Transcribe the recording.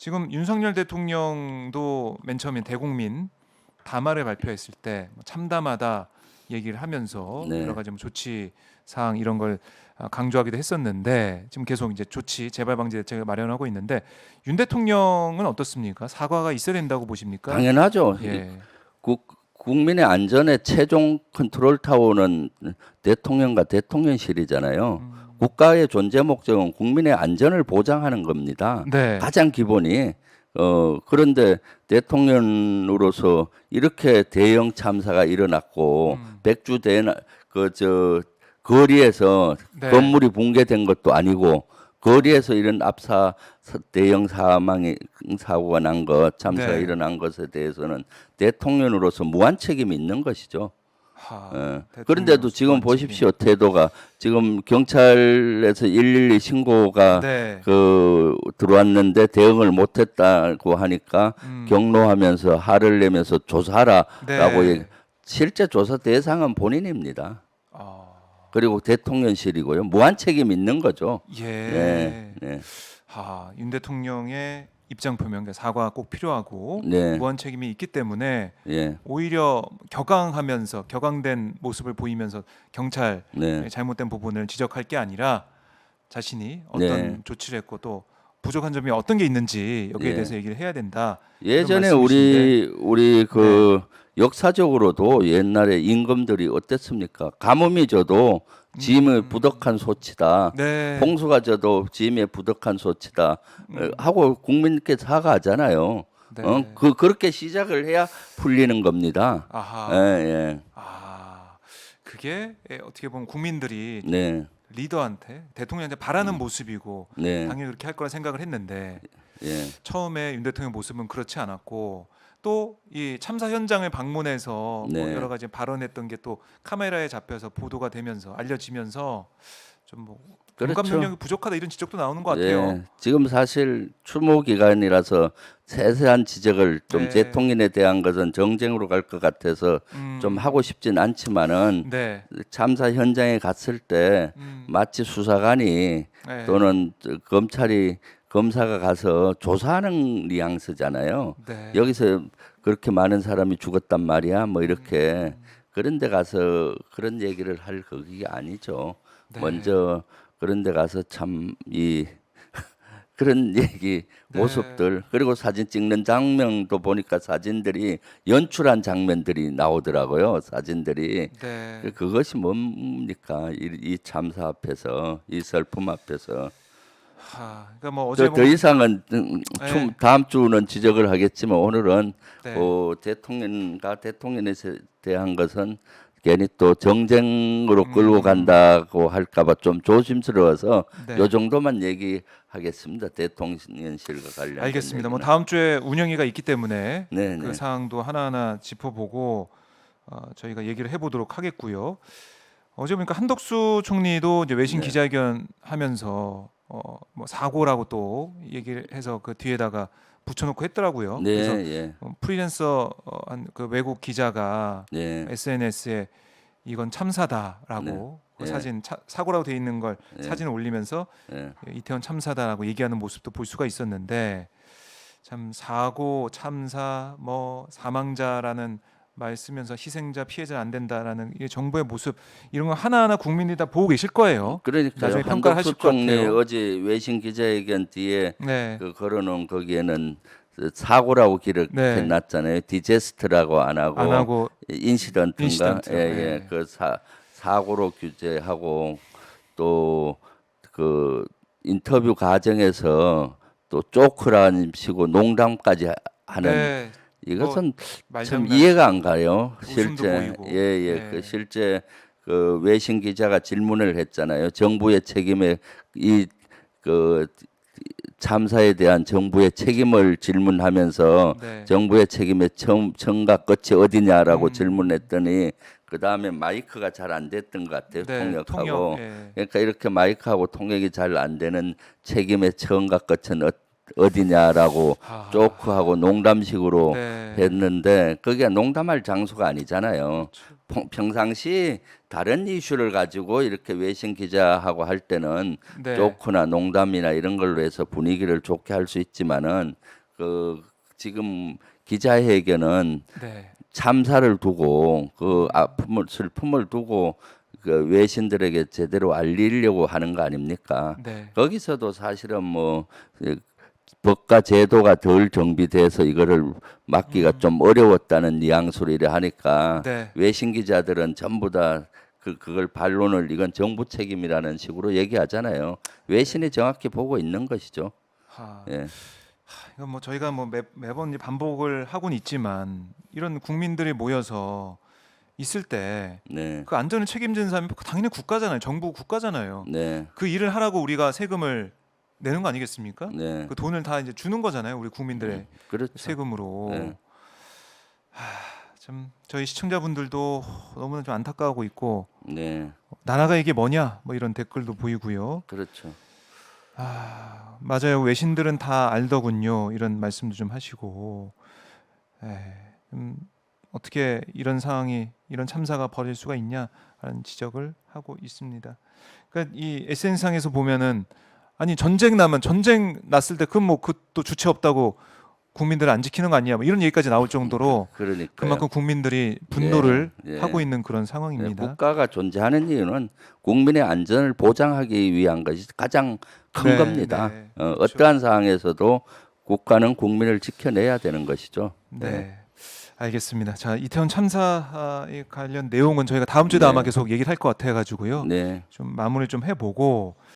지금 윤석열 대통령도 맨 처음에 대국민 담화를 발표했을 때 참담하다 얘기를 하면서 네. 여러 가지 조치 사항 이런 걸 강조하기도 했었는데 지금 계속 이제 조치 재발 방지 대책을 마련하고 있는데 윤 대통령은 어떻습니까? 사과가 있어야 된다고 보십니까? 당연하죠. 예. 국민의 안전의 최종 컨트롤 타워는 대통령과 대통령실이잖아요. 국가의 존재 목적은 국민의 안전을 보장하는 겁니다. 네. 가장 기본이. 그런데 대통령으로서 이렇게 대형 참사가 일어났고 백주대 그저 거리에서 네. 건물이 붕괴된 것도 아니고 거리에서 이런 대형 사고가 난 것, 참사가 네. 일어난 것에 대해서는 대통령으로서 무한 책임이 있는 것이죠. 그런데도 지금 보십시오. 태도가 지금 경찰에서 112 신고가 네. 들어왔는데 대응을 못했다고 하니까 경로하면서 화를 내면서 조사하라라고 네. 실제 조사 대상은 본인입니다. 아, 그리고 대통령실이고요. 무한 책임 있는 거죠. 예. 네, 네, 윤 대통령의 입장 표명, 사과가 꼭 필요하고 네. 무한 책임이 있기 때문에 예, 오히려 격앙하면서 격앙된 모습을 보이면서 경찰 네. 잘못된 부분을 지적할 게 아니라 자신이 어떤 네. 조치를 했고 또 부족한 점이 어떤 게 있는지 여기에 예. 대해서 얘기를 해야 된다. 예전에 이런 말씀이신데. 우리 역사적으로도 옛날에 임금들이 어땠습니까? 가뭄이 져도 짐에 부덕한 소치다. 네. 홍수가 져도 짐에 부덕한 소치다. 하고 국민께 사과하잖아요. 네. 그렇게 시작을 해야 풀리는 겁니다. 아하. 예, 그게 어떻게 보면 국민들이 네, 리더한테 대통령한테 바라는 모습이고 네, 당연히 그렇게 할 거라 생각을 했는데 예, 처음에 윤 대통령 모습은 그렇지 않았고 또 이 참사 현장을 방문해서 뭐 네. 여러 가지 발언했던 게 또 카메라에 잡혀서 보도가 되면서 알려지면서 좀 뭐 공감 그렇죠. 능력이 부족하다 이런 지적도 나오는 것 같아요. 예, 지금 사실 추모 기간이라서 세세한 지적을 좀 네. 대통령에 대한 것은 정쟁으로 갈 것 같아서 좀 하고 싶진 않지만은 네. 참사 현장에 갔을 때 마치 수사관이 네. 또는 검사가 가서 조사하는 뉘앙스잖아요. 네. 여기서 그렇게 많은 사람이 죽었단 말이야. 뭐 이렇게 그런 데 가서 그런 얘기를 할 그게 아니죠. 네. 먼저 그런 데 가서 참 그런 얘기 모습들 그리고 사진 찍는 장면도 보니까 사진들이 연출한 장면들이 나오더라고요. 사진들이. 네. 그것이 뭡니까? 이 참사 앞에서 이 슬픔 앞에서 그러니까 뭐 어제 더 이상은 네. 다음 주는 지적을 하겠지만 오늘은 네. 대통령과 대통령에 대한 것은 괜히 또 정쟁으로 끌고 간다고 할까봐 좀 조심스러워서 네. 요 정도만 얘기하겠습니다. 대통령실과 관련된 알겠습니다. 뭐 얘기는. 다음 주에 운영위가 있기 때문에 네, 그 네. 사항도 하나하나 짚어보고 저희가 얘기를 해보도록 하겠고요. 어제 보니까 한덕수 총리도 이제 외신 네. 기자회견 하면서 뭐 사고라고 또 얘기를 해서 그 뒤에다가 붙여놓고 했더라고요. 네, 그래서 예. 프리랜서 그 외국 기자가 네. SNS에 이건 참사다라고 그 네. 사진 사고라고 돼 있는 걸 네. 사진을 올리면서 예. 이태원 참사다라고 얘기하는 모습도 볼 수가 있었는데 참 사고 참사 뭐 사망자라는 말 쓰면서 희생자 피해자 안 된다라는 이 정부의 모습 이런 거 하나하나 국민이 다 보고 계실 거예요. 그러니까 나중에 평가를 하실 것 총리 같아요. 어제 외신 기자회견 뒤에 네. 걸어놓은 거기에는 사고라고 네. 기록해놨잖아요. 디제스트라고 안 하고 인시던트인가? 인시던트. 예, 예. 네. 그 사고로 규제하고 또 그 인터뷰 과정에서 또 조크라는 식으로 농담까지 하는 네. 이것은 참 말장난 이해가 안 가요. 웃음도 실제 보이고. 예. 네. 그 실제 그 외신 기자가 질문을 했잖아요. 정부의 책임에 그 참사에 대한 정부의 책임을 질문하면서 네. 정부의 책임의 처음과 끝이 어디냐라고 질문했더니 그 다음에 마이크가 잘 안 됐던 것 같아요. 네, 통역하고. 예. 그러니까 이렇게 마이크하고 통역이 잘 안 되는 책임의 처음과 끝은 어디냐라고 아, 조크하고 농담식으로 네. 했는데 그게 농담할 장소가 아니잖아요. 평상시 다른 이슈를 가지고 이렇게 외신 기자하고 할 때는 네. 조크나 농담이나 이런 걸로 해서 분위기를 좋게 할 수 있지만은 그 지금 기자회견은 네. 참사를 두고 그 아픔을 슬픔을 두고 그 외신들에게 제대로 알리려고 하는 거 아닙니까? 네. 거기서도 사실은 뭐 법과 제도가 덜 정비돼서 이거를 막기가 좀 어려웠다는 뉘앙스로 이래 하니까 네. 외신 기자들은 전부 다 그걸 반론을 이건 정부 책임이라는 식으로 얘기하잖아요. 외신이 정확히 보고 있는 것이죠. 하, 예, 이건 뭐 저희가 뭐 매번 이제 반복을 하고는 있지만 이런 국민들이 모여서 있을 때 네, 그 안전을 책임지는 사람이 당연히 국가잖아요. 정부 국가잖아요. 네, 그 일을 하라고 우리가 세금을 내는 거 아니겠습니까? 네, 그 돈을 다 이제 주는 거잖아요. 우리 국민들의 그렇죠. 세금으로. 네. 참 저희 시청자분들도 너무나 좀 안타까워하고 있고 네, 나라가 이게 뭐냐 뭐 이런 댓글도 보이고요. 그렇죠. 맞아요. 외신들은 다 알더군요. 이런 말씀도 좀 하시고 어떻게 이런 상황이 이런 참사가 벌어질 수가 있냐라는 지적을 하고 있습니다. 그러니까 이 SNS상에서 보면은 아니 전쟁 났을 때 그건 뭐 그또 주체 없다고 국민들 안 지키는 거 아니야? 뭐 이런 얘기까지 나올 정도로 그러니까요. 그만큼 국민들이 분노를 예, 예. 하고 있는 그런 네, 상황입니다. 국가가 존재하는 이유는 국민의 안전을 보장하기 위한 것이 가장 큰 네, 겁니다. 네, 그렇죠. 어떠한 상황에서도 국가는 국민을 지켜내야 되는 것이죠. 네. 알겠습니다. 자, 이태원 참사에 관련 내용은 저희가 다음 주에도 네. 아마 계속 얘기를 할 것 같아 가지고요. 네. 좀 마무리 좀 해보고